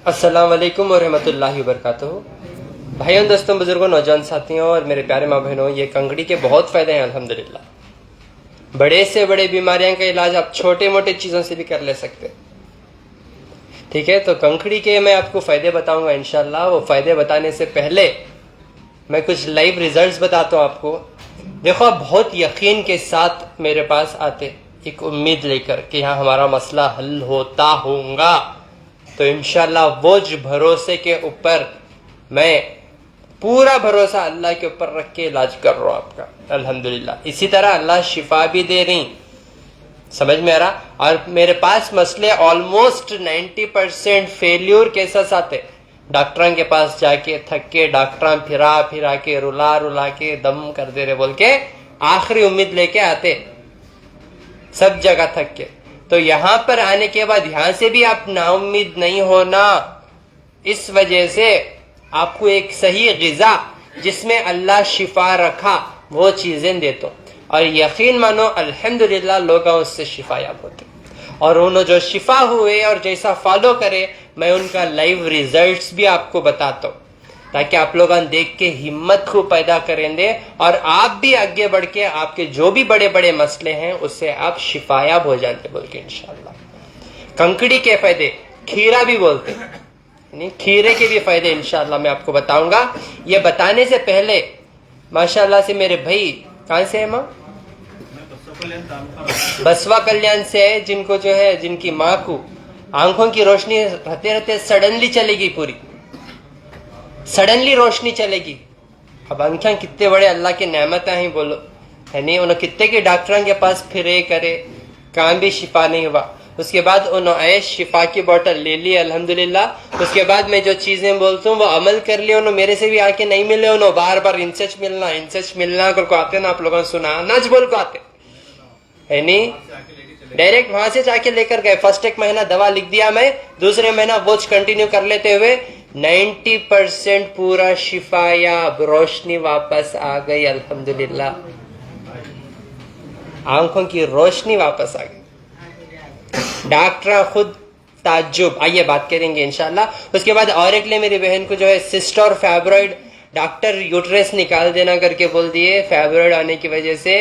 अस्सलाम वालेकुम वरहमतुल्लाहि वबरकातुहू। भाइयों, दोस्तों, बुजुर्गों, नौजवान साथियों और मेरे प्यारे माँ बहनों, ये कंकड़ी के बहुत फ़ायदे हैं अल्हम्दुलिल्लाह। बड़े से बड़े बीमारियों का इलाज आप छोटे मोटे चीज़ों से भी कर ले सकते हैं। ठीक है, तो कंकड़ी के मैं आपको फ़ायदे बताऊंगा इंशाल्लाह। वो फ़ायदे बताने से पहले मैं कुछ लाइव रिजल्ट्स बताता हूँ आपको। देखो, आप बहुत यकीन के साथ मेरे पास आते एक उम्मीद लेकर कि हाँ हमारा मसला हल होता होगा, तो इंशाल्लाह वो भरोसे के ऊपर मैं पूरा भरोसा अल्लाह के ऊपर रख के इलाज कर रहा हूँ आपका अल्हम्दुलिल्लाह। इसी तरह अल्लाह शिफा भी दे रही, समझ में आ रहा। और मेरे पास मसले ऑलमोस्ट 90% फेल्यूर केसेस आते। डॉक्टरों के पास जाके थक के, डॉक्टर फिरा फिरा के रुला रुला के दम कर दे रहे बोल के आखिरी उम्मीद लेके आते, सब जगह थक के। तो यहां पर आने के बाद यहां से भी आप नाउम्मीद नहीं होना। इस वजह से आपको एक सही गिजा जिसमें अल्लाह शिफा रखा वो चीजें देता हूं, और यकीन मानो अल्हम्दुलिल्लाह लोग उससे शिफायाब होते। और उन्होंने जो शिफा हुए और जैसा फॉलो करे, मैं उनका लाइव रिजल्ट्स भी आपको बताता हूं, ताकि आप लोग देख के हिम्मत को पैदा करेंगे और आप भी आगे बढ़ के आपके जो भी बड़े बड़े मसले हैं उससे आप शिफायाब हो जाते बोल के इंशाल्लाह। कंकड़ी के फायदे खीरा भी बोलते हैं, नहीं खीरे के भी फायदे इंशाल्लाह मैं आपको बताऊंगा। ये बताने से पहले माशाल्लाह से मेरे भाई कहां से है माँ? बसवा कल्याण से है, जिनको जो है जिनकी माँ को आंखों की रोशनी रहते रहते सडनली चलेगी, पूरी सडनली रोशनी चलेगी। अब आंखें कितने बड़े अल्लाह की नेमत हैं बोलो, है नहीं। उन्होंने कितने के डॉक्टरों के पास फिरे करे, काम भी शिफा नहीं हुआ। उसके बाद उन्होंने शिफा की बोतल ले ली अल्हम्दुलिल्लाह। उसके बाद मैं जो चीजें बोलता हूँ वो अमल कर लिया। उन्होंने मेरे से भी आके नहीं मिले, उन्होंने बार बार इंसच मिलना को आते ना, आप लोगों ने सुना नज बोल को आते, है नहीं। डायरेक्ट वहां से जाके लेकर गए। फर्स्ट एक महीना दवा लिख दिया मैं, दूसरे महीना वॉच कंटिन्यू कर लेते हुए 90% पूरा शिफायाब, रोशनी वापस आ गई अल्हम्दुलिल्लाह। आंखों की रोशनी वापस आ गई। डॉक्टर खुद ताज्जुब। आइए बात करेंगे इंशाल्लाह। उसके बाद और एक ले मेरी बहन को जो है सिस्ट और फैब्रॉइड, डॉक्टर यूट्रस निकाल देना करके बोल दिए फैब्रॉइड आने की वजह से।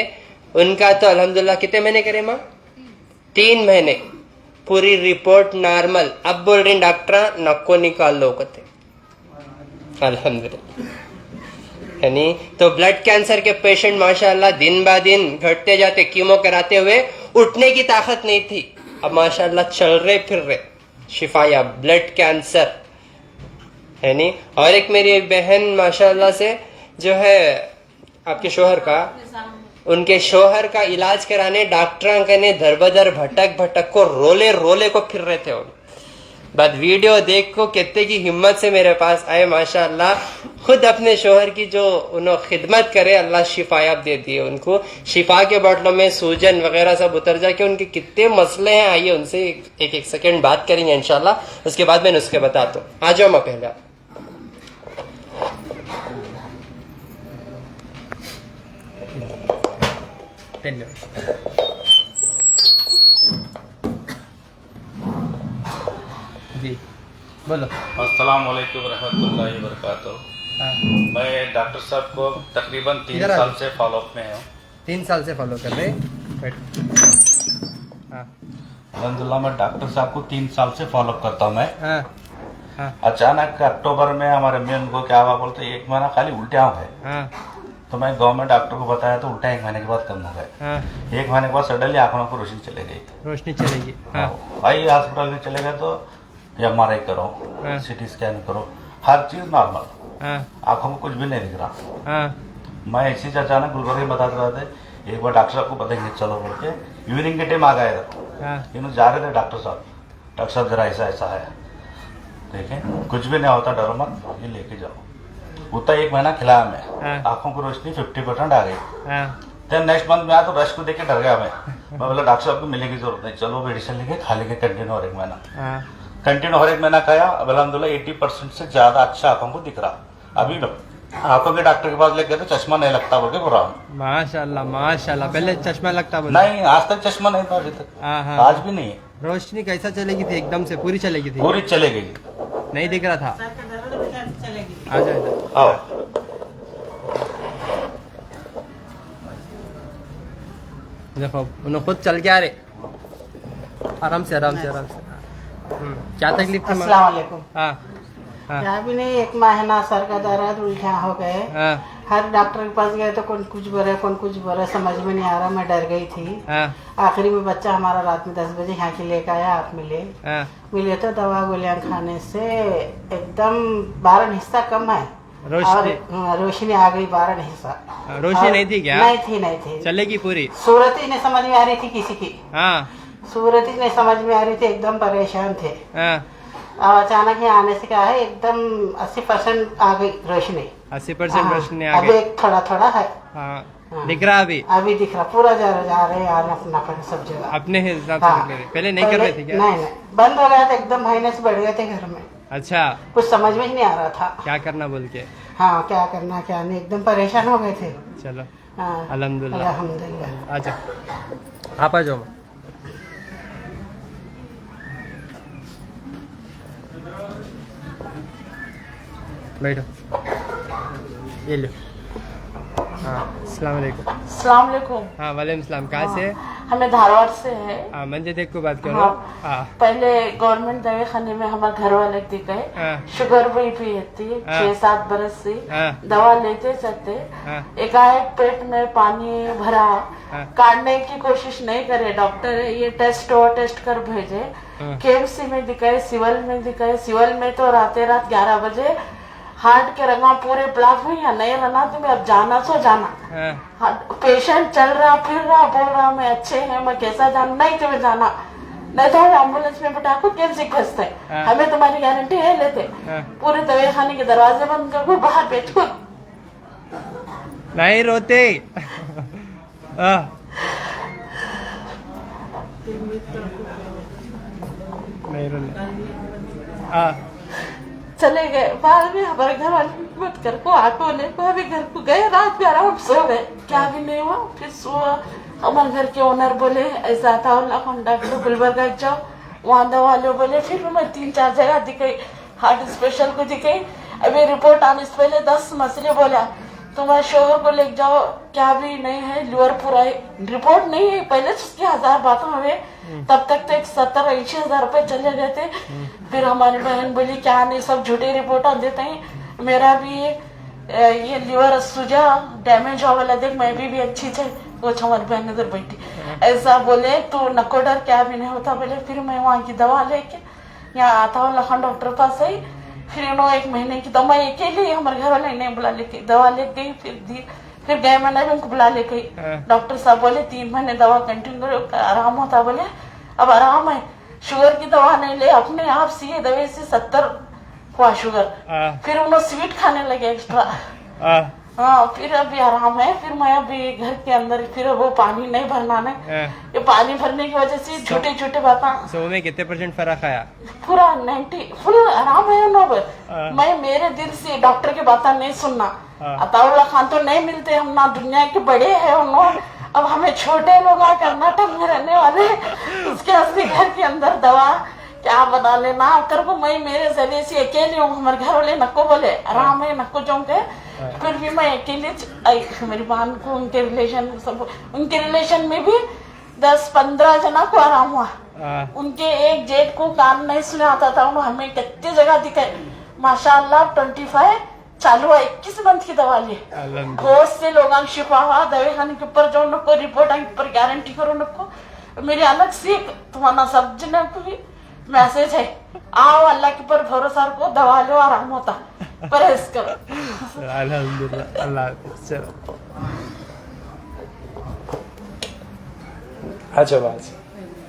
उनका तो अल्हम्दुलिल्लाह कितने महीने करे माँ? 3 महीने, पूरी रिपोर्ट नॉर्मल। अब बोल रही डॉक्टर नको निकाल लो कहते अल्हम्दुलिल्लाह, है नहीं। तो ब्लड कैंसर के पेशेंट माशाल्लाह दिन ब दिन घटते जाते, कीमो कराते हुए उठने की ताकत नहीं थी, अब माशाल्लाह चल रहे फिर रहे, शिफाया ब्लड कैंसर, है नहीं। और एक मेरी बहन माशाल्लाह से जो है आपके शोहर का, उनके शोहर का इलाज कराने डॉक्टर कहने दर बदर भटक भटक को रोले रोले को फिर रहे थे। उन बाद वीडियो देख को कितने की हिम्मत से मेरे पास आए माशाल्लाह। खुद अपने शोहर की जो उन्होंने खिदमत करे, अल्लाह शिफायाब दे दिए उनको। शिफा के बोतलों में सूजन वगैरह सब उतर जाके उनके कितने मसले हैं, आइए उनसे एक सेकंड बात करेंगे इंशाल्लाह। उसके बाद मैं नुस्खे बताता हूँ। आ जाओ मैं पहले जी बोलो। अस्सलाम वालेकुम रहमतुल्लाहि व बरकातुहू। मैं डॉक्टर साहब को तकरीबन 3 साल से फॉलोअप में हूँ। 3 साल से फॉलो कर रहे। अल्हम्दुलिल्लाह मैं डॉक्टर साहब को 3 साल से फॉलोअप करता हूँ मैं। अचानक अक्टूबर में हमारे अम्मी उनको क्या हुआ बोलते 1 महीना खाली उल्टियाँ हो गए। तो मैं गवर्नमेंट डॉक्टर को बताया तो उल्टा 1 महीने के बाद कम हो गए। 1 महीने के बाद सडनली आंखों को रोशनी चले गई। रोशनी चलेगी। भाई हॉस्पिटल में चले गए तो MRI करो, CT स्कैन करो, हर चीज नॉर्मल, आंखों में कुछ भी नहीं दिख रहा। मैं इसी से अचानक गुलबर्ग में बताते रहते, एक बार डॉक्टर साहब को बताएंगे चलो बोल के इवनिंग के टाइम आ गए थे। जा रहे थे डॉक्टर साहब जरा ऐसा ऐसा है, देखें कुछ भी नहीं होता, डरो मत, ये लेके जाओ। उतना 1 महीना खिलाया मैं, आंखों की रोशनी 50% आ गई। फिर नेक्स्ट मंथ में आया तो रश को देख के डर गया मैं बोला डॉक्टर साहब को मिलने की जरूरत नहीं, चलो मेडिसिन लेके खा लेंगे कंटिन्यू और 1 महीना कंटिन्यू हर 1 महीना खाया। अब अल्हम्दुलिल्लाह 80% से ज्यादा अच्छा आंखों को दिख रहा। अभी आंखों के डॉक्टर के पास लेके गए तो चश्मा नहीं लगता बोल के बोल रहा हूँ। माशाल्लाह माशाल्लाह। पहले चश्मा लगता बोल? नहीं, आज तक चश्मा नहीं था, अभी तक आज भी नहीं है। रोशनी कैसा चलेगी थी? एकदम से पूरी चलेगी थी? पूरी चले गई। नहीं दिख रहा था। आ जाओ इधर। आओ। देखो उन्हें खुद चल के आ रहे, आराम से आराम से आराम से। क्या तकलीफ थी? अस्सलाम वालेकुम। हाँ हाँ क्या भी नहीं, एक महीना सर का दर्द उल्टा हो गए। हाँ हर डॉक्टर के पास गए तो कौन कुछ बोले कौन कुछ बोले, समझ में नहीं आ रहा। मैं डर गई थी। हाँ आखिरी में बच्चा हमारा रात में 10 बजे यहाँ के लेकर आया, आप मिले तो दवा गोलियां खाने से एकदम 12 हिस्सा कम है। रोशनी रोशनी आ गई 12 हिस्सा। रोशनी नहीं थी क्या? नहीं थी। चलेगी पूरी? सूरत ही नहीं समझ में आ रही थी किसी की। हाँ सूरत ही नहीं समझ में आ रही थी, एकदम परेशान थे। हाँ। और अचानक ही आने से क्या है, एकदम 80% आ गई रोशनी। 80% रोशनी आ अभी गई। एक थोड़ा है। हाँ दिख रहा अभी दिख रहा, पूरा जा रहे यार अपना सब जगह अपने हिसाब से कर रहे थे। पहले नहीं कर रहे थे क्या? नहीं बंद हो गया था एकदम, महीने से बढ़ गए थे घर में। अच्छा, कुछ समझ में ही नहीं आ रहा था क्या करना बोल के। हाँ क्या करना क्या नहीं, एकदम परेशान हो गए थे। चलो हाँ अल्हम्दुलिल्लाह। अल्हम्दुलिल्लाह। आ जाओ, आप आ जाओ। बैठो, ये लो। हाँ अस्सलाम वालेकुम। अस्सलाम वालेकुम। हाँ वालेकुम सलाम। कहाँ से? हमें धारवाड़ से है। हाँ मंजे देख को बात करो। हाँ। हाँ पहले गवर्नमेंट दवाखाने में हमारे घर वाले दिखाए, हाँ। शुगर बीपी थी हाँ। 6-7 बरस से। हाँ। दवा लेते चलते हाँ। एकाएक पेट में पानी भरा। हाँ। काटने की कोशिश नहीं करे डॉक्टर, ये टेस्ट और टेस्ट कर भेजे। हाँ। केएमसी में दिखाए, सिविल में दिखाए। सिविल में तो रात 11 बजे हार्ट के रंगा पूरे ब्लॉक हुई या नहीं रहना, तुम्हें अब जाना सो जाना। हाँ। पेशेंट चल रहा फिर रहा बोल रहा मैं अच्छे हैं, मैं कैसा जाना, नहीं तुम्हें जाना, नहीं तो हम एम्बुलेंस में बिठा को केम से खसते, हमें तुम्हारी गारंटी है लेते। पूरे दवाखाने के दरवाजे बंद कर बाहर बैठो। नहीं रोते। नहीं रोने। चले गए बाद में, हमारे घर वाले मत कर को ऑटो ले भाभी घर को गए, रात में आराम सो गए, क्या भी नहीं हुआ। फिर सुबह हमारे घर के ओनर बोले ऐसा था, डॉक्टर गुलबर्गा जाओ वहाँ दवा लो बोले। फिर मैं 3-4 जगह दिखाई, हार्ट स्पेशल को दिखाई। अभी रिपोर्ट आने से पहले 10 मसले बोला, तुम्हारे शोहर को ले जाओ, क्या भी नहीं है, लिवर पूरा है। रिपोर्ट नहीं है, पहले उसकी 1000 बातें हुए, तब तक तो 70-80 हजार रुपए चले गए थे। फिर हमारी बहन बोली क्या नहीं, सब झूठे रिपोर्ट देते हैं, मेरा भी ये लिवर सूजा डैमेज हो वाला देख, मैं भी अच्छी थे। वो हमारी बहन इधर बैठी ऐसा बोले, तो नको डर, क्या भी नहीं होता बोले। फिर मैं वहाँ की दवा लेके यहाँ आता हूँ लखन डॉक्टर पास आई। फिर उन्होंने 1 महीने की दवा अकेले, हमारे घर वाले नहीं बुला लेके दवा ले गई। फिर गए मैंने भी उनको बुला ले गई। डॉक्टर साहब बोले 3 महीने दवा कंटिन्यू करो, आराम होता। बोले अब आराम है, शुगर की दवा नहीं ले, अपने आप सी दवाई से 70 हुआ शुगर। फिर उन्होंने स्वीट खाने लगे एक्स्ट्रा। हाँ फिर अभी आराम है। फिर मैं अभी घर के अंदर फिर वो पानी नहीं भरना है, ये पानी भरने की वजह से छोटे छोटे बातें। सो में कितने % फर्क आया? पूरा 90 फुल आराम है ना। मैं मेरे दिल से डॉक्टर की बातें नहीं सुनना। अताउल्ला खान तो नहीं मिलते, हम ना दुनिया के बड़े हैं उन्होंने, अब हमें छोटे लोग कर्नाटक में रहने वाले, उसके असली घर के अंदर दवा क्या बना लेना कर को। मैं मेरे जरिए से अकेले हूँ, हमारे घर वाले नको बोले आराम है, नको जाऊंगे। फिर भी मैं अकेले आई, मेरी बहन को उनके रिलेशन सब, उनके रिलेशन में भी 10-15 जना को आराम हुआ। उनके एक जेठ को कान नहीं सुने आता था, उन्होंने हमें कितनी जगह दिखाई। माशाल्लाह 25 चालू है, 21 मंथ की दवा ली, बहुत से लोग शिफा हुआ। दवाई खाने के ऊपर जो उनको रिपोर्ट के ऊपर गारंटी करो उनको। मेरी अलग से तुम्हारा सब जन को भी मैसेज है, आओ अल्लाह के ऊपर भरोसा रखो, दवा लो, आराम होता, परहेज करो। अल्हम्दुलिल्लाह, अल्लाह हाफिज़। चलो अच्छा बात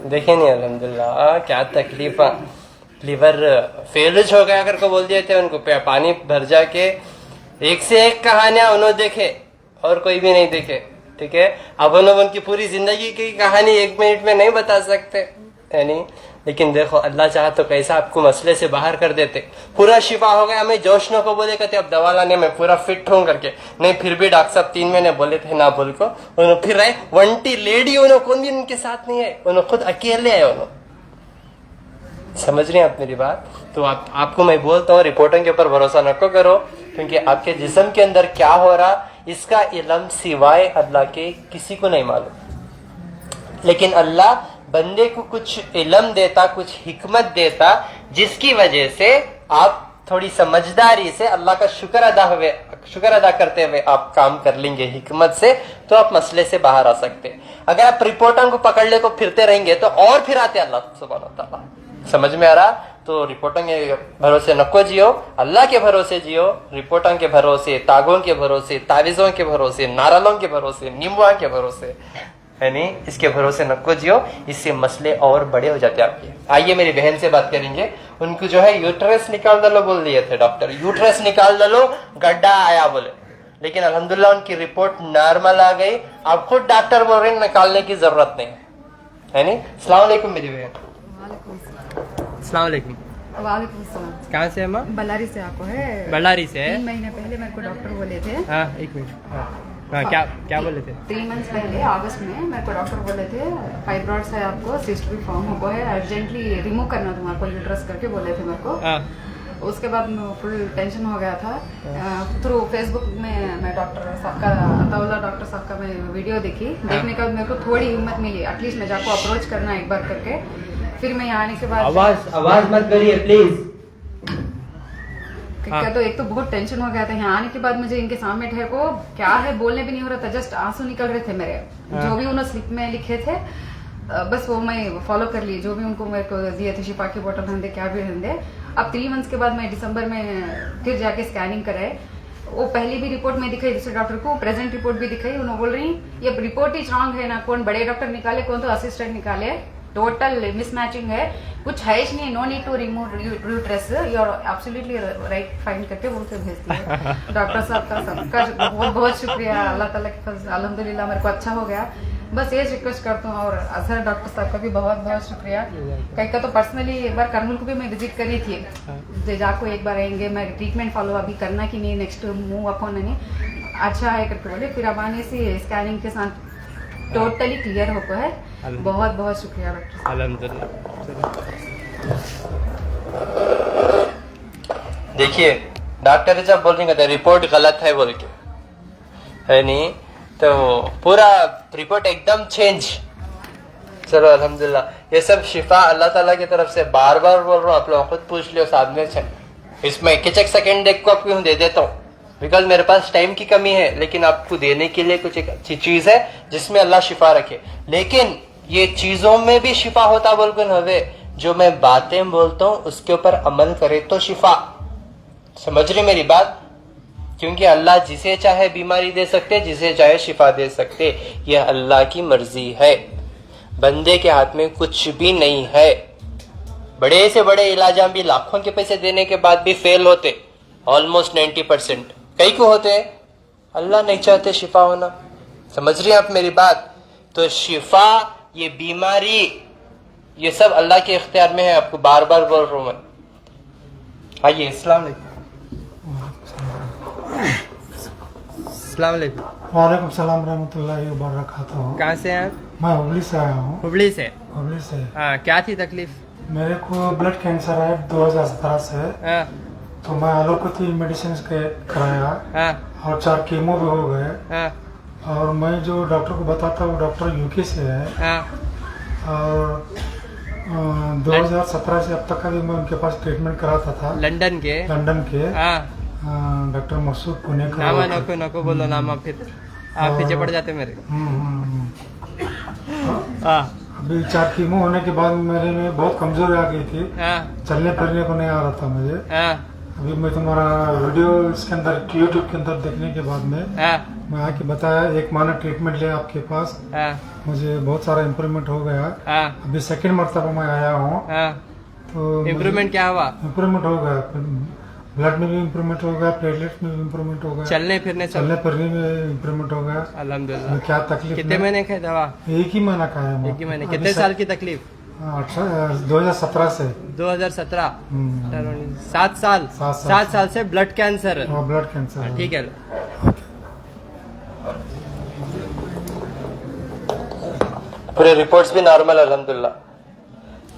देखे नहीं, अल्हम्दुलिल्लाह क्या तकलीफ। लीवर फेल हो गया कर को बोल दिए थे, उनको पानी भर जाके 1 से 1 कहानियां उन्होंने देखे और कोई भी नहीं देखे। ठीक है, अब उनकी पूरी जिंदगी की कहानी 1 मिनट में नहीं बता सकते यानी, लेकिन देखो अल्लाह चाहे तो कैसा आपको मसले से बाहर कर देते, पूरा शिफा हो गया। हमें जोशनों को बोले कहते अब दवा लाने में पूरा फिट हूँ करके, नहीं फिर भी डॉक्टर साहब 3 महीने बोले थे ना बोल को, उन्होंने फिर आए 1 लेडी, उन्होंने कौन भी उनके साथ नहीं है, उन्होंने खुद अकेले आए, उन्होंने समझ रहे हैं आप मेरी बात? तो आपको मैं बोलता हूँ रिपोर्टों के ऊपर भरोसा न करो, क्योंकि आपके जिस्म के अंदर क्या हो रहा इसका इल्म सिवाय अल्लाह के किसी को नहीं मालूम। लेकिन अल्लाह बंदे को कुछ इल्म देता, कुछ हिकमत देता, जिसकी वजह से आप थोड़ी समझदारी से अल्लाह का शुक्र अदा करते हुए आप काम कर लेंगे हिकमत से, तो आप मसले से बाहर आ सकते। अगर आप रिपोर्टों को पकड़ ले को फिरते रहेंगे तो और फिर आते अल्लाह सुब्हानहू व तआला। समझ में आ रहा? तो रिपोर्टों के भरोसे नको जियो, अल्लाह के भरोसे जियो। रिपोर्टों के भरोसे, तागों के भरोसे, तावीज़ों के भरोसे, नारलों के भरोसे, नींबुआ के भरोसे, है नहीं, इसके भरोसे नको जियो। इससे मसले और बड़े हो जाते आपके। आइए मेरी बहन से बात करेंगे। उनको जो है यूट्रस निकाल दलो बोल दिए थे डॉक्टर, यूट्रस निकाल दलो, गड्ढा आया बोले, लेकिन अल्हम्दुलिल्लाह उनकी रिपोर्ट नॉर्मल आ गई। अब खुद डॉक्टर बोल रहे हैं निकालने की जरूरत नहीं है नहीं। अस्सलाम वालेकुम मेरी बहन। अस्सलाम वालेकुम। वालेकुम सलाम। कहाँ से है माँ? बल्लारी से आपको है? बल्लारी से है। 3 महीने पहले मेरे को डॉक्टर बोले थे। हाँ एक मिनट। हाँ क्या बोले थे? 3 मंथ्स पहले अगस्त में मेरे को डॉक्टर बोले थे फाइब्रॉइड्स है आपको, सिस्ट भी फॉर्म हुआ है, अर्जेंटली रिमूव करना तुम्हारे को यूट्रस करके बोले थे मेरे को। उसके बाद फुल टेंशन हो गया था। थ्रू फेसबुक में मैं डॉक्टर साहब का, अताउल्ला डॉक्टर साहब का मैं वीडियो देखी। देखने के बाद मेरे को थोड़ी हिम्मत मिली, एटलीस्ट मैं जाको अप्रोच करना एक बार करके। फिर मैं यहाँ आने के बाद आवाज मत करिए प्लीज। क्या तो एक तो बहुत टेंशन हो गया था। यहाँ आने के बाद मुझे इनके सामने ठहर को क्या है बोलने भी नहीं हो रहा था, जस्ट आंसू निकल रहे थे मेरे। जो भी उन्होंने स्लिप में लिखे थे बस वो मैं फॉलो कर ली, जो भी उनको मेरे को दिए थे, शिफा की बोतल रहने क्या भी रहने। अब 3 मंथ्स के बाद मैं दिसंबर में फिर जाके स्कैनिंग कराए। वो पहली भी रिपोर्ट में दिखाई दूसरे डॉक्टर को, प्रेजेंट रिपोर्ट भी दिखाई। उन्होंने बोल रही ये रिपोर्ट ही रॉन्ग है ना, कौन बड़े डॉक्टर निकाले कौन तो असिस्टेंट निकाले, टोटल मिसमैचिंग है, कुछ है ही नहीं, no need to remove uterus, you are absolutely right fine करके बोल के भेज दिया। डॉक्टर साहब का सबका बहुत बहुत शुक्रिया, अल्लाह ताला के फजल अल्हम्दुलिल्लाह मेरे को अच्छा हो गया। बस ये रिक्वेस्ट करता हूँ। और अजहर डॉक्टर साहब का भी बहुत बहुत शुक्रिया। कहीं का तो पर्सनली एक बार करमुल को भी मैं विजिट करी थी, जाको एक बार आएंगे, मैं ट्रीटमेंट फॉलो अभी करना कि नहीं, नेक्स्ट मूव अपॉन नहीं अच्छा है करके बोले। फिर अब आने से स्कैनिंग के साथ टोटली क्लियर हो है। बहुत बहुत शुक्रिया डॉक्टर। अल्हम्दुलिल्लाह। देखिए डॉक्टर जब बोल रहे रिपोर्ट गलत है बोल के, है नहीं, तो पूरा रिपोर्ट एकदम चेंज। चलो अल्हम्दुलिल्लाह। ये सब शिफा अल्लाह ताला की तरफ से, बार बार बोल रहा हूँ, आप लोग खुद पूछ लियो सामने से। इसमें किचक सेकंड देख को आपको दे देता हूँ, बिकॉज मेरे पास टाइम की कमी है, लेकिन आपको देने के लिए कुछ एक अच्छी चीज है जिसमें अल्लाह शिफा रखे। लेकिन ये चीजों में भी शिफा होता बोलकर हवे, जो मैं बातें बोलता हूँ उसके ऊपर अमल करे तो शिफा। समझ रहे मेरी बात? क्योंकि अल्लाह जिसे चाहे बीमारी दे सकते, जिसे चाहे शिफा दे सकते। यह अल्लाह की मर्जी है, बंदे के हाथ में कुछ भी नहीं है। बड़े से बड़े इलाज भी लाखों के पैसे देने के बाद भी फेल होते, ऑलमोस्ट 90%। कई को होते हैं, अल्लाह नहीं चाहते शिफा होना। समझ रहे हैं आप मेरी बात? तो शिफा, ये बीमारी, ये सब अल्लाह के इख्तियार में है। आपको बार बार बोल रहा हूं मैं। आइए। अस्सलाम वालेकुम। अस्सलाम वालेकुम। वालेकुम सलाम रहमतुल्लाहि व बरकातहू। कहाँ से हैं आप? मैं हुबली से आया हूँ। हुबली से? हुबली से। हाँ, क्या थी तकलीफ? मेरे को ब्लड कैंसर है 2017 से। हाँ, तो मैं एलोपैथी मेडिसिन कराया हाँ, और 4 कीमो भी हो गए। हाँ, और मैं जो डॉक्टर को बताता वो डॉक्टर यूके से है। हाँ। और 2017 से अब तक का भी मैं उनके पास ट्रीटमेंट कराता था, लंदन के? लंदन के। हाँ। डॉक्टर मसूद पुणे का। नामा नको नको बोलो नामा, फिर आप पीछे पड़ जाते मेरे। हाँ। अभी 4 कीमो होने के बाद मेरे में बहुत कमजोरी आ गई थी। हाँ, चलने फिरने को नहीं आ रहा था मुझे। हाँ, अभी मैं तुम्हारा वीडियो इसके अंदर यूट्यूब के अंदर देखने के बाद में हाँ, मैं आके बताया, 1 महीना ट्रीटमेंट लिया आपके पास, हाँ, मुझे बहुत सारा इम्प्रूवमेंट हो गया। हाँ, अभी 2nd मरतबा मैं आया हूँ। हाँ। तो इम्प्रूवमेंट क्या हुआ? इम्प्रूवमेंट हो गया, ब्लड में भी इम्प्रूवमेंट हो गया, प्लेटलेट में भी इम्प्रूवमेंट हो गया, चलने फिरने चलने फिरने में इम्प्रूवमेंट हो गया। अल्हम्दुलिल्लाह। क्या तकलीफ? कितने महीने का है दवा? 1 ही महीना का है। 1 ही महीने। कितने साल की तकलीफ? 2017 से। 2017। 7 साल। 7 साल से ब्लड कैंसर। Blood cancer. ठीक है। पूरे रिपोर्ट्स भी नॉर्मल अल्हम्दुलिल्लाह।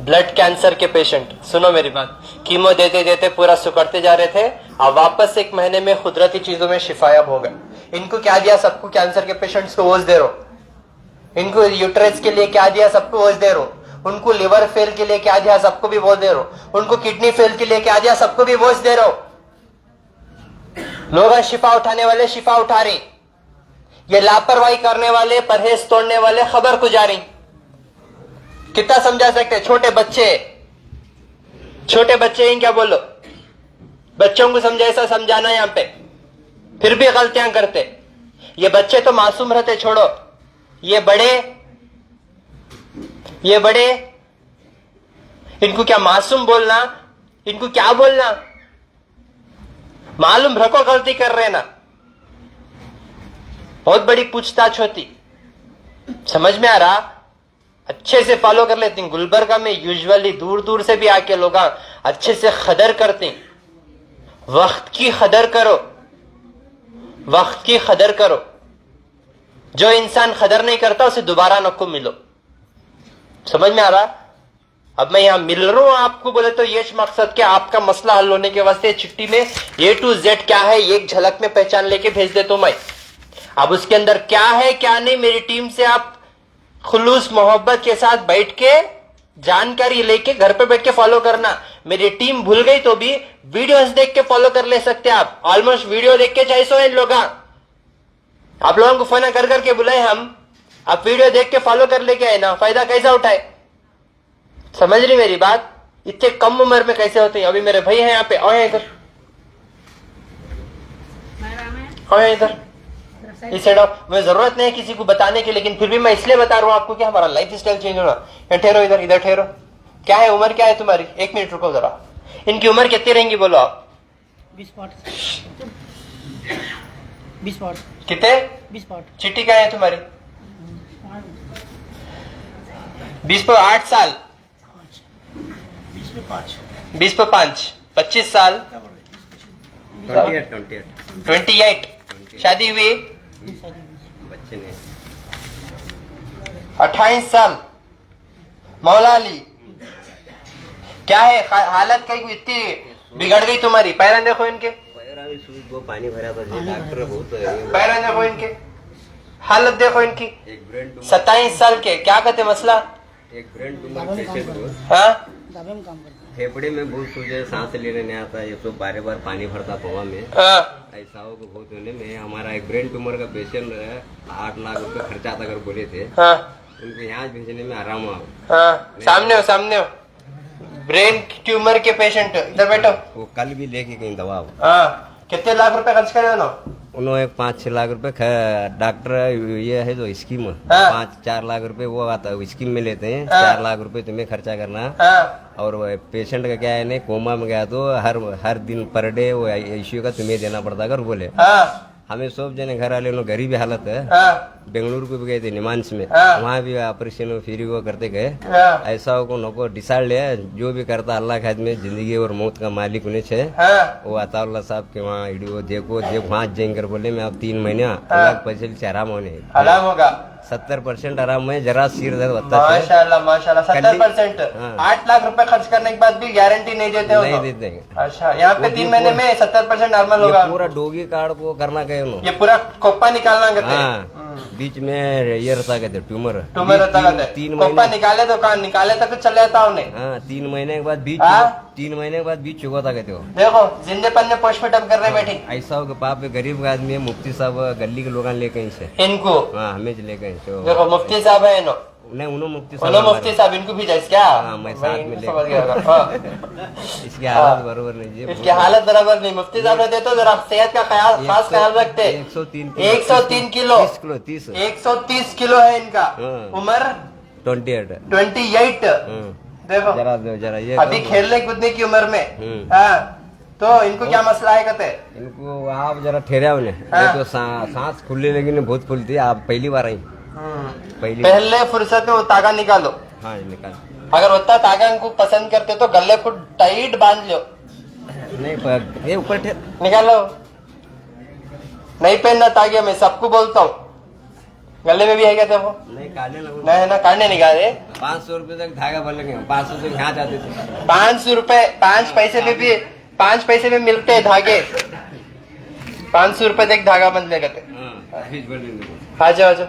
ब्लड कैंसर के पेशेंट, सुनो मेरी बात, कीमो देते देते पूरा सुकड़ते जा रहे थे, अब वापस 1 महीने में कुदरती चीजों में शिफायाब हो गए। इनको क्या दिया? सबको कैंसर के पेशेंट्स को ओज दे रहो। इनको यूट्रस के लिए क्या दिया? सबको ओज दे रहो। उनको लिवर फेल के लिए क्या दिया? सबको भी बोझ दे रहो। उनको किडनी फेल के लिए क्या दिया? सबको भी बोझ दे रहो। लोग शिफा उठाने वाले शिफा उठा रही, ये लापरवाही करने वाले, परहेज तोड़ने वाले खबर को जा रही। कितना समझा सकते? छोटे बच्चे हैं, क्या बोलो? बच्चों को समझा, ऐसा समझाना यहां पे, फिर भी गलतियां करते। ये बच्चे तो मासूम रहते, छोड़ो। ये बड़े इनको क्या मासूम बोलना? इनको क्या बोलना? मालूम रखो गलती कर रहे ना, बहुत बड़ी पूछताछ होती। समझ में आ रहा? अच्छे से फॉलो कर लेती। गुलबर्गा में यूजुअली दूर दूर से भी आके लोग अच्छे से कदर करते। वक्त की कदर करो, वक्त की कदर करो। जो इंसान कदर नहीं करता उसे दोबारा नको मिलो। समझ में आ रहा? अब मैं यहां मिल रहा हूं आपको, बोले तो ये मकसद क्या? आपका मसला हल होने के वास्ते चिट्ठी में A to Z क्या है एक झलक में पहचान लेके भेज देता हूं मैं। अब उसके अंदर क्या है क्या नहीं, मेरी टीम से आप खुलूस मोहब्बत के साथ बैठ के जानकारी लेके घर पे बैठ के फॉलो करना। मेरी टीम भूल गई तो भी वीडियोस देख के फॉलो कर ले सकते हैं आप। ऑलमोस्ट वीडियो देख के 400 हैं लोग। आप लोगों को फोन कर करके बुलाए हम, आप वीडियो देख के फॉलो कर लेके आए ना, फायदा कैसा उठाए? समझ रही मेरी बात? इतने कम उम्र में कैसे होते हैं? अभी मेरे भाई हैं यहाँ पे, आए इधर, आए इधर, इस साइड आओ। मुझे जरूरत नहीं है किसी को बताने की, लेकिन फिर भी मैं इसलिए बता रहा हूँ आपको कि हमारा लाइफ स्टाइल चेंज होना। ठहरो इधर, इधर ठहरो। क्या है उम्र, क्या है तुम्हारी? 1 मिनट रुको जरा। इनकी उम्र कितनी रहेंगी बोलो आप? 20 पॉट। कितने? 20 पॉट। चिट्ठी क्या है तुम्हारी? 20 पे 8 साल, 20 पे 5, 25 साल, 28। शादी हुई? बच्चे ने 28 साल। मौला अली, क्या है हालत? कहीं इतनी बिगड़ गई तुम्हारी? पैरा देखो इनके, पानी भरा था, डॉक्टर बहुत पैरा देखो इनके, हालत देखो इनकी। 27 साल के, क्या कहते मसला? एक ब्रेन ट्यूमर पेशेंट को, हाँ, फेफड़े में बहुत सूझे, सांस लेने नहीं आता, ये तो बार बार पानी भरता पवा में। हाँ, ऐसा हो को बहुत होने में हमारा एक ब्रेन ट्यूमर का पेशेंट है, 8 लाख रुपए खर्चा था अगर बोले थे। हाँ, उनको यहाँ भेजने में आराम हुआ। हाँ, सामने हो। ब्रेन ट्यूमर के पेशेंट, इधर बैठो। वो कल भी लेके गई दवा। हाँ, कितने लाख रुपए खर्च करे ना? उन्होंने 5-6 लाख रुपए डॉक्टर ये है जो स्कीम, हाँ। 5-4 लाख रुपए वो आता है, स्कीम में लेते हैं। हाँ। 4 लाख रुपए तुम्हें खर्चा करना। हाँ, और पेशेंट का क्या है नहीं, कोमा में गया तो हर दिन पर डे वो आईसीयू का तुम्हें देना पड़ता। अगर बोले हाँ, हमें सब जने घर वाले लोग गरीबी हालत है। हाँ, बेंगलुरु को भी गए थे निमांस में, हाँ। वहाँ भी ऑपरेशन फ्री वो करते गए। हाँ, ऐसा हो को नको डिसाइड लिया, जो भी करता अल्लाह के हाथ में, जिंदगी और मौत का मालिक उन्हें छे। हाँ, वो अताउल्ला साहब के वहाँ वीडियो देखो वहाँ जाएंगे बोले मैं अब 3 महीने अलग पैसे से आराम होने। आराम होगा। 70% आराम में, जरा सिर दर्द होता है। माशाल्लाह माशाल्लाह, 70%। हाँ। 8 लाख रुपए खर्च करने के बाद भी गारंटी नहीं देते हो? नहीं तो? देते हैं। अच्छा, यहाँ पे 3 महीने में 70% नॉर्मल होगा। पूरा डोगी कार्ड को करना कहे उन्होंने। ये पूरा कोप्पा निकालना कहते हैं। हाँ, बीच में ये रहता कहते ट्यूमर रहता कहते हैं। 3 कोप्पा महीने। निकाले तो कहाँ निकाले तक चले जाता उन्हें। हाँ, 3 महीने के बाद बीच, हाँ? 3 महीने के बाद बीच चुका था कहते हो। देखो जिंदे पन्ने पोस्टमार्टम कर रहे बैठे। ऐसा हो कि पाप गरीब आदमी है, मुफ्ती साहब गली के लोग लेके से। इनको हाँ, हमें लेके देखो मुफ्ती साहब है नो, नहीं उन्होंने मुफ्ती उन्होंने साहब मुफ्ती साहब इनको भी जाए क्या? हाँ, मैं साथ में इनको ले- समझ गया होगा। हाँ। इसकी हालत बरोबर नहीं है। इसकी हालत बराबर नहीं। मुफ्ती साहब रहते तो जरा सेहत का खास ख्याल रखते। 103 किलो, 130 किलो है इनका। हाँ। उम्र 28। 28। देखो जरा ये अभी खेलने कूदने की उम्र में। हाँ, तो इनको क्या मसला है कहते? इनको आप जरा ठहरा उन्हें, हाँ। तो सांस खुलने लगी नहीं, बहुत खुलती है। आप पहली बार आई? पहली। पहले फुर्सत में वो तागा निकालो। हाँ, निकाल। अगर उतना तागा इनको पसंद करते तो गले को टाइट बांध लो। नहीं पर ये ऊपर निकालो। नहीं पहनना तागे, मैं सबको बोलता हूँ। गले में भी है क्या थे वो? नहीं काटने लगो। नहीं ना, काटने नहीं गा रहे। 500 रुपए तक धागा बन लगे, 500 से यहाँ जाते थे। 500 रुपए, 5 पैसे में भी 5 पैसे में मिलते हैं धागे। 500 रुपए तक धागा बंधने का थे। आ जाओ आ जाओ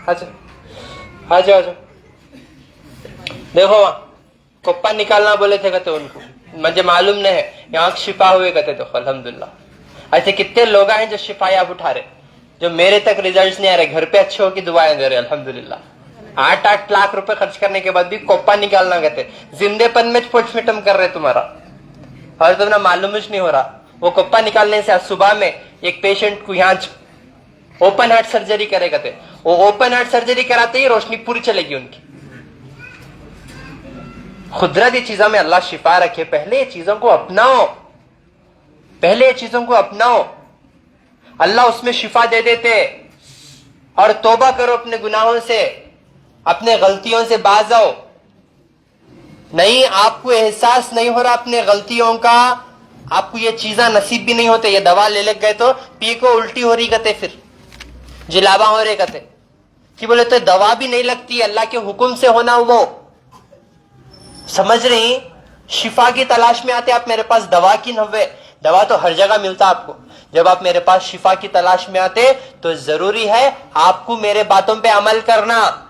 आ जाओ आ जाओ आ जाओ। देखो वहाँ कोप्पा निकालना बोले थे कहते उनको, मुझे मालूम नहीं है, यहाँ शिफा हुए कहते। तो अल्हम्दुलिल्लाह ऐसे कितने लोग हैं जो शिफा आप उठा रहे, जो मेरे तक रिजल्ट नहीं आ रहे, घर पे अच्छे हो की दुआएं दे रहे अल्हम्दुलिल्लाह। 8-8 लाख रुपए खर्च करने के बाद भी कोप्पा निकालना कहते, जिंदेपन में पोस्टमार्टम कर रहे तुम्हारा, और तुम्हें मालूम ही नहीं हो रहा। वो कोप्पा निकालने से आज सुबह में एक पेशेंट को यहाँ ओपन हार्ट सर्जरी करे कहते, वो ओपन हार्ट सर्जरी कराते ही रोशनी पूरी चलेगी उनकी। खुदरती चीजों में अल्लाह शिफा रखे, पहले ये चीजों को अपनाओ, पहले ये चीजों को अपनाओ, अल्लाह उसमें शिफा दे देते। और तौबा करो अपने गुनाहों से, अपने गलतियों से बाज आओ। नहीं, आपको एहसास नहीं हो रहा अपने गलतियों का, आपको ये चीजा नसीब भी नहीं होते, ये दवा ले गए तो पी को उल्टी हो रही कहते, फिर जिलाबा हो रहे कहते कि बोले तो दवा भी नहीं लगती, अल्लाह के हुक्म से होना वो। समझ रही, शिफा की तलाश में आते आप मेरे पास, दवा की नव्वे, दवा तो हर जगह मिलता आपको। जब आप मेरे पास शिफा की तलाश में आते तो जरूरी है आपको मेरे बातों पे अमल करना।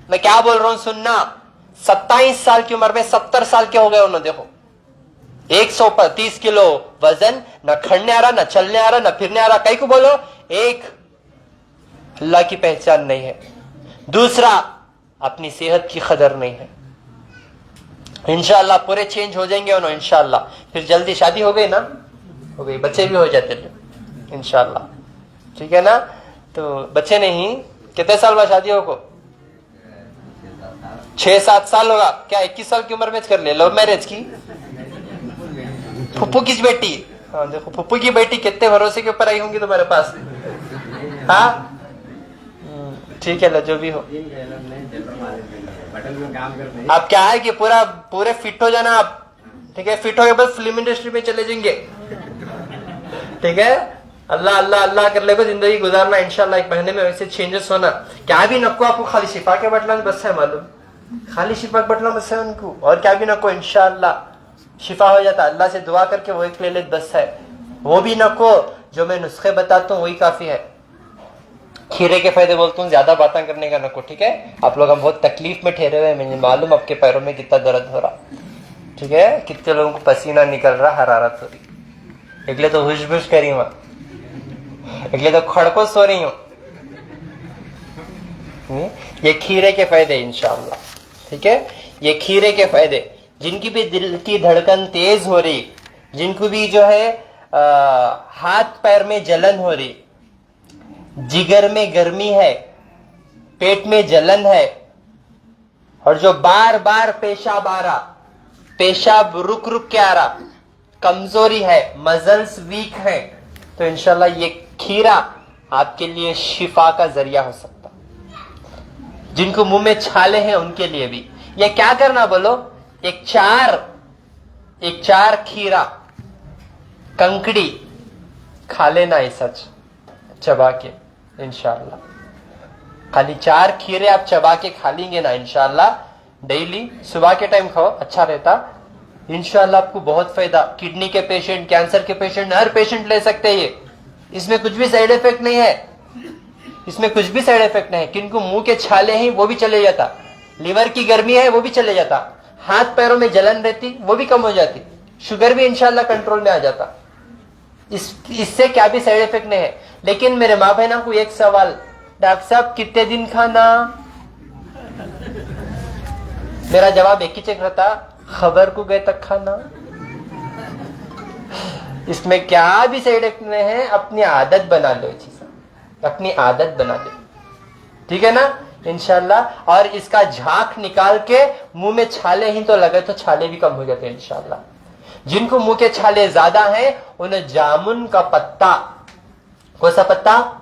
मैं क्या बोल रहा हूं सुनना। 27 साल की उम्र में 70 साल के हो गए उन्होंने, देखो 130 किलो वजन, न खड़ने आ रहा, न चलने आ रहा, न फिरने आ रहा। कई को बोलो, एक अल्लाह की पहचान नहीं है, दूसरा अपनी सेहत की कदर नहीं है। इंशाअल्लाह पूरे चेंज हो जाएंगे उन्होंने इंशाअल्लाह। फिर जल्दी शादी हो गई ना, हो गई, बच्चे भी हो जाते थे इंशाअल्लाह, ठीक है ना। तो बच्चे नहीं, कितने साल बाद शादी हो को? 6-7 साल होगा क्या? 21 साल की उम्र में कर ले लव मैरिज की। फुप्पू की बेटी, हाँ देखो फुप्पू की बेटी कितने भरोसे के ऊपर आई होंगी तुम्हारे पास। हाँ ठीक है, लो जो भी हो। अब क्या है कि पूरे फिट हो जाना आप, ठीक है। फिट हो के बाद फिल्म इंडस्ट्री में चले जाएंगे, ठीक है। अल्लाह अल्लाह अल्लाह कर ले जिंदगी गुजारना इंशाल्लाह। 1 महीने में वैसे चेंजेस होना क्या भी नको, आपको खाली शिफा के बटला बस है, मालूम, खाली शिफा के बटला बस है उनको, और क्या भी नको, इंशाल्लाह शिफा हो जाता। अल्लाह से दुआ करके वो एक ले ले बस है, वो भी नको, जो मैं नुस्खे बताता हूँ वही काफी है। खीरे के फायदे बोलता हूँ, ज्यादा बातें करने का नको, ठीक है। आप लोग हम बहुत तकलीफ में ठहरे हुए हैं, मुझे मालूम आपके पैरों में कितना दर्द हो रहा, ठीक है। कितने लोगों को पसीना निकल रहा, हरारत हो रही, एकले तो हुश बुश करी हूँ, एकले तो खड़को सो रही हूँ। ये खीरे के फायदे इंशाअल्लाह, ठीक है। ये खीरे के फायदे, जिनकी भी दिल की धड़कन तेज हो रही, जिनको भी जो है हाथ पैर में जलन हो रही, जिगर में गर्मी है, पेट में जलन है, और जो बार बार पेशाब आ रहा, पेशाब रुक रुक के आ रहा, कमजोरी है, मजल्स वीक है, तो इंशाल्लाह ये खीरा आपके लिए शिफा का जरिया हो सकता। जिनको मुंह में छाले हैं उनके लिए भी ये क्या करना बोलो, एक चार खीरा कंकड़ी खा लेना है, सच चबा के इंशाअल्लाह। खाली 4 खीरे आप चबा के खा लेंगे ना इंशाअल्लाह, डेली सुबह के टाइम खाओ, अच्छा रहता इंशाअल्लाह। आपको बहुत फायदा, किडनी के पेशेंट, कैंसर के पेशेंट, हर पेशेंट ले सकते हैं ये। इसमें कुछ भी साइड इफेक्ट नहीं है, इसमें कुछ भी साइड इफेक्ट नहीं है। किनको मुंह के छाले हैं वो भी चले जाता, लीवर की गर्मी है वो भी चले जाता, हाथ पैरों में जलन रहती वो भी कम हो जाती, शुगर भी इंशाअल्लाह कंट्रोल में आ जाता। इससे क्या भी साइड इफेक्ट नहीं है। लेकिन मेरे माँ बहना को एक सवाल, डॉक्टर साहब कितने दिन खाना? मेरा जवाब एक ही चेक रहता, खबर को गए तक खाना। इसमें क्या भी साइड इफेक्ट नहीं है, अपनी आदत बना लो, चीज अपनी आदत बना लो, ठीक है ना इंशाल्लाह। और इसका झाग निकाल के मुंह में छाले ही तो लगे तो छाले भी कम हो जाते हैं इंशाल्लाह। जिनको मुंह के छाले ज्यादा हैं उन्हें जामुन का पत्ता, कौन सा पत्ता?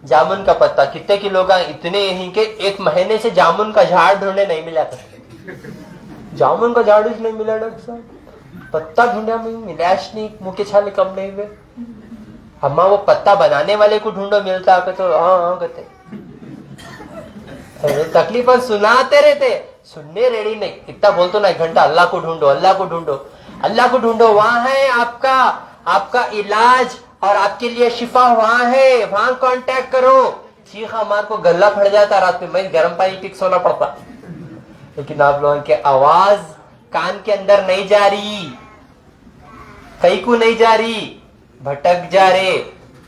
जामुन का पत्ता। कितने के लोग इतने यहीं के 1 महीने से जामुन का झाड़ ढूंढने नहीं मिला करते, जामुन का झाड़ नहीं मिला डॉक्टर साहब, पत्ता ढूंढा मिलाश नहीं, मुंह के छाले कम नहीं हुए। अम्मा वो पत्ता बनाने वाले को ढूंढो मिलता है तो हाँ कहते तकलीफ सुनाते रहते, सुनने रेडी नहीं। इतना बोल तो ना, 1 घंटा अल्लाह को ढूंढो, अल्लाह को ढूंढो, अल्लाह को ढूंढो। वहां है आपका इलाज और आपके लिए शिफा वहां है, वहां कांटेक्ट करो। चीखा मार को गला फट जाता रात में, मैं गर्म पानी पी के सोना पड़ता। लेकिन आप लोगों की आवाज कान के अंदर नहीं जा रही, कहीं को नहीं जा रही, भटक जा रहे,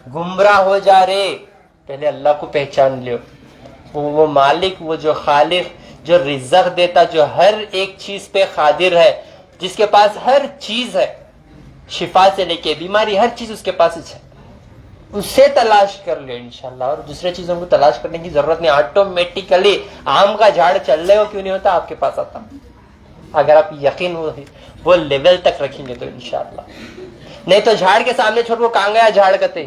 गुमराह हो जा रहे। पहले अल्लाह को पहचान लियो, वो मालिक, वो जो खालिक, जो रिज़्क़ देता, जो हर एक चीज पे कादिर है, जिसके पास हर चीज है, शिफा से लेके बीमारी, हर चीज उसके पास है। उससे तलाश कर लियो इंशाल्लाह, और दूसरे चीजों को तलाश करने की जरूरत नहीं। ऑटोमेटिकली आम का झाड़ चल रहे हो क्यों नहीं होता, आपके पास आता। अगर आप यकीन वो लेवल तक रखेंगे तो इंशाल्लाह। नहीं तो झाड़ के सामने छोड़ को कहां गया झाड़ कते,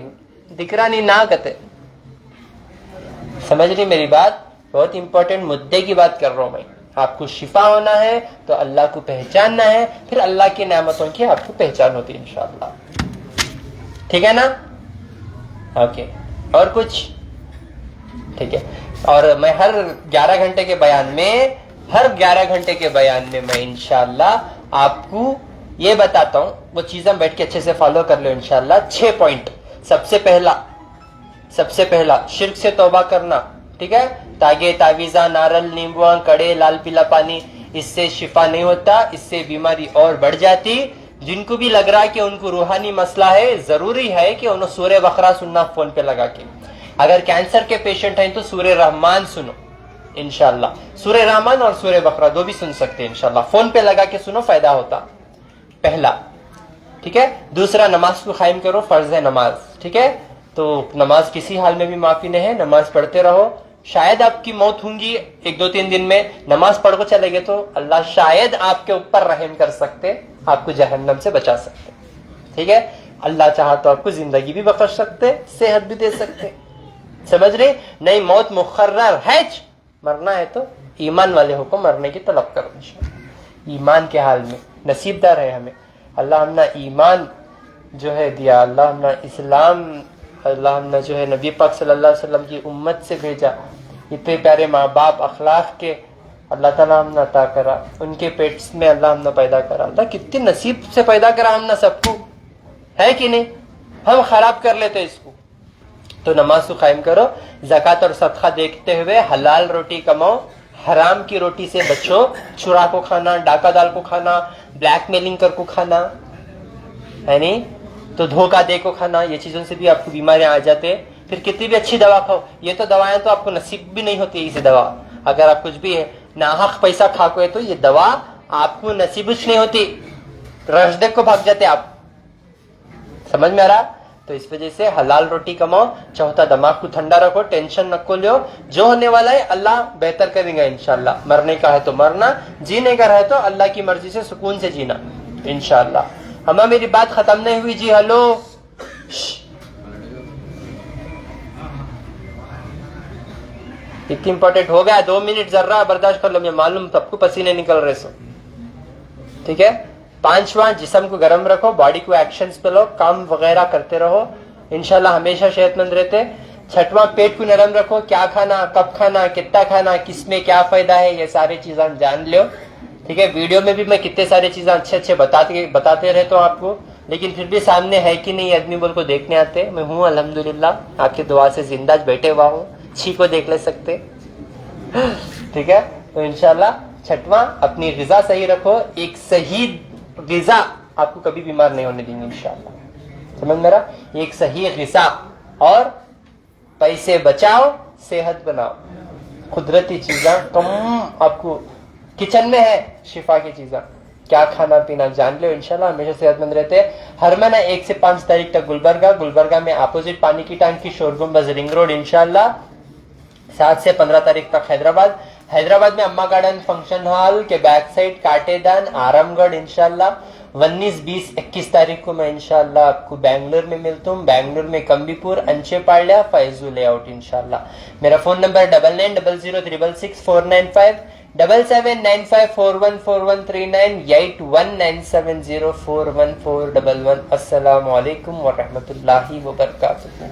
दिख रहा नहीं ना कते। समझ रही मेरी बात? बहुत इंपॉर्टेंट मुद्दे की बात कर रहा हूं मैं। आपको शिफा होना है तो अल्लाह को पहचानना है, फिर अल्लाह की नेमतों की आपको पहचान होती है इंशाल्लाह। ठीक है ना? ओके, और कुछ? ठीक है। और मैं हर 11 घंटे के बयान में मैं इंशाल्लाह आपको ये बताता हूं, वो चीजें बैठ के अच्छे से फॉलो कर लो इंशाल्लाह। 6 पॉइंट। सबसे पहला शिर्क से तौबा करना, ठीक है? तागे, तावीजा, नारल, नींबुआ, कड़े, लाल पीला पानी, इससे शिफा नहीं होता, इससे बीमारी और बढ़ जाती। जिनको भी लग रहा है कि उनको रूहानी मसला है, जरूरी है कि उन्हें सूरह बकरा सुनना फोन पे लगा के। अगर कैंसर के पेशेंट हैं तो सूरह रहमान सुनो इंशाल्लाह। सूरह रहमान और सूरह बकरा दो भी सुन सकते हैं इंशाल्लाह, फोन पे लगा के सुनो, फायदा होता। पहला, ठीक है? दूसरा, नमाज को कायम करो, फर्ज है नमाज, ठीक है? तो नमाज किसी हाल में भी माफी नहीं है, नमाज पढ़ते रहो। शायद आपकी मौत होंगी 1-2-3 दिन में, नमाज पढ़ को चले गए तो अल्लाह शायद आपके ऊपर रहम कर सकते, आपको जहन्नम से बचा सकते, ठीक है? अल्लाह चाहा तो आपको जिंदगी भी बख्श सकते, सेहत भी दे सकते। समझ रहे? नहीं, मौत मुकर्रर है, मरना है तो ईमान वाले हो को मरने की तलब करो इंशाअल्लाह। ईमान के हाल में नसीबदार है हमें, अल्लाह हमने ईमान जो है दिया, अल्लाह हमने इस्लाम, अल्लाह हमने जो है नबी पाक सल्लल्लाहु अलैहि वसल्लम की उम्मत से भेजा। इतने प्यारे माँ बाप अखलाक के अल्लाह ताला हमने अता करा, उनके पेट में अल्लाह हमने पैदा करा। अल्लाह कितने नसीब से पैदा करा हमने सबको, है कि नहीं? हम खराब कर लेते इसको। तो नमाज को कायम करो, ज़कात और सदका देखते हुए हलाल रोटी कमाओ, हराम की रोटी से बचो। चुरा को खाना, डाका दाल को खाना, ब्लैकमेलिंग कर को खाना, है नहीं? तो धोखा दे को खाना, ये चीजों से भी आपको बीमारियां आ जाते। फिर कितनी भी अच्छी दवा खाओ, ये तो दवाएं तो आपको नसीब भी नहीं होती इसे दवा। अगर आप कुछ भी है नाहक पैसा खा को है तो ये दवा आपको नसीब नहीं होती, रश्दे को भाग जाते आप। समझ में आ रहा? तो इस वजह से हलाल रोटी कमाओ। चौथा, दिमाग को ठंडा रखो, टेंशन न को लो। जो होने वाला है अल्लाह बेहतर करेगा इंशाल्लाह। मरने का है तो मरना, जीने का है तो अल्लाह की मर्जी से सुकून से जीना इंशाल्लाह। हमें मेरी बात खत्म नहीं हुई जी? हेलो, इतनी इंपॉर्टेंट हो गया। 2 मिनट जर्रा बर्दाश्त कर लो, मैं मालूम सबको पसीने निकल रहे सो, ठीक है? 5वां, जिस्म को गर्म रखो, बॉडी को एक्शंस पे लो, काम वगैरह करते रहो इंशाल्लाह, हमेशा सेहतमंद रहते। 6वां, पेट को नरम रखो, क्या खाना, कब खाना, कितना खाना, किसमें क्या फायदा है, ये सारी चीजें जान लो, ठीक है? वीडियो में भी मैं कितने सारी चीजें अच्छे बताते रहता हूँ आपको, लेकिन फिर भी सामने है कि नहीं आदमी बोल को देखने आते। मैं हूँ अल्हम्दुलिल्लाह, आपकी दुआ से जिंदा बैठे हुआ हूँ, छी को देख ले सकते, ठीक है? तो इंशाल्लाह 6वां, अपनी ग़िज़ा सही रखो। एक सही ग़िज़ा आपको कभी बीमार नहीं होने देंगे इंशाल्लाह। समझ मेरा? एक सही ग़िज़ा, और पैसे बचाओ, सेहत बनाओ। कुदरती चीजें कम आपको किचन में है, शिफा की चीजें, क्या खाना पीना जान लो इंशाल्लाह, हमेशा सेहतमंद रहते हैं। हर महीना 1 से 5 तारीख तक गुलबर्गा में अपोजिट पानी की टंकी, शोरगुम्बज, रिंग रोड इंशाल्लाह। 7 से 15 तारीख तक हैदराबाद में अम्मा गार्डन फंक्शन हॉल के बैक साइड काटेदान, आरामगढ़ इंशाल्लाह। 19, 20, 21 तारीख को मैं इंशाल्लाह आपको बैंगलोर में मिलता हूँ। बैंगलोर में कंबीपुर, अंचेपाड़िया, फैजू लेआउट इंशाल्लाह। मेरा फोन नंबर 9900666495, 7795414139, 8197041411। अस्सलामु अलैकुम व रहमतुल्लाहि व बरकातुहू।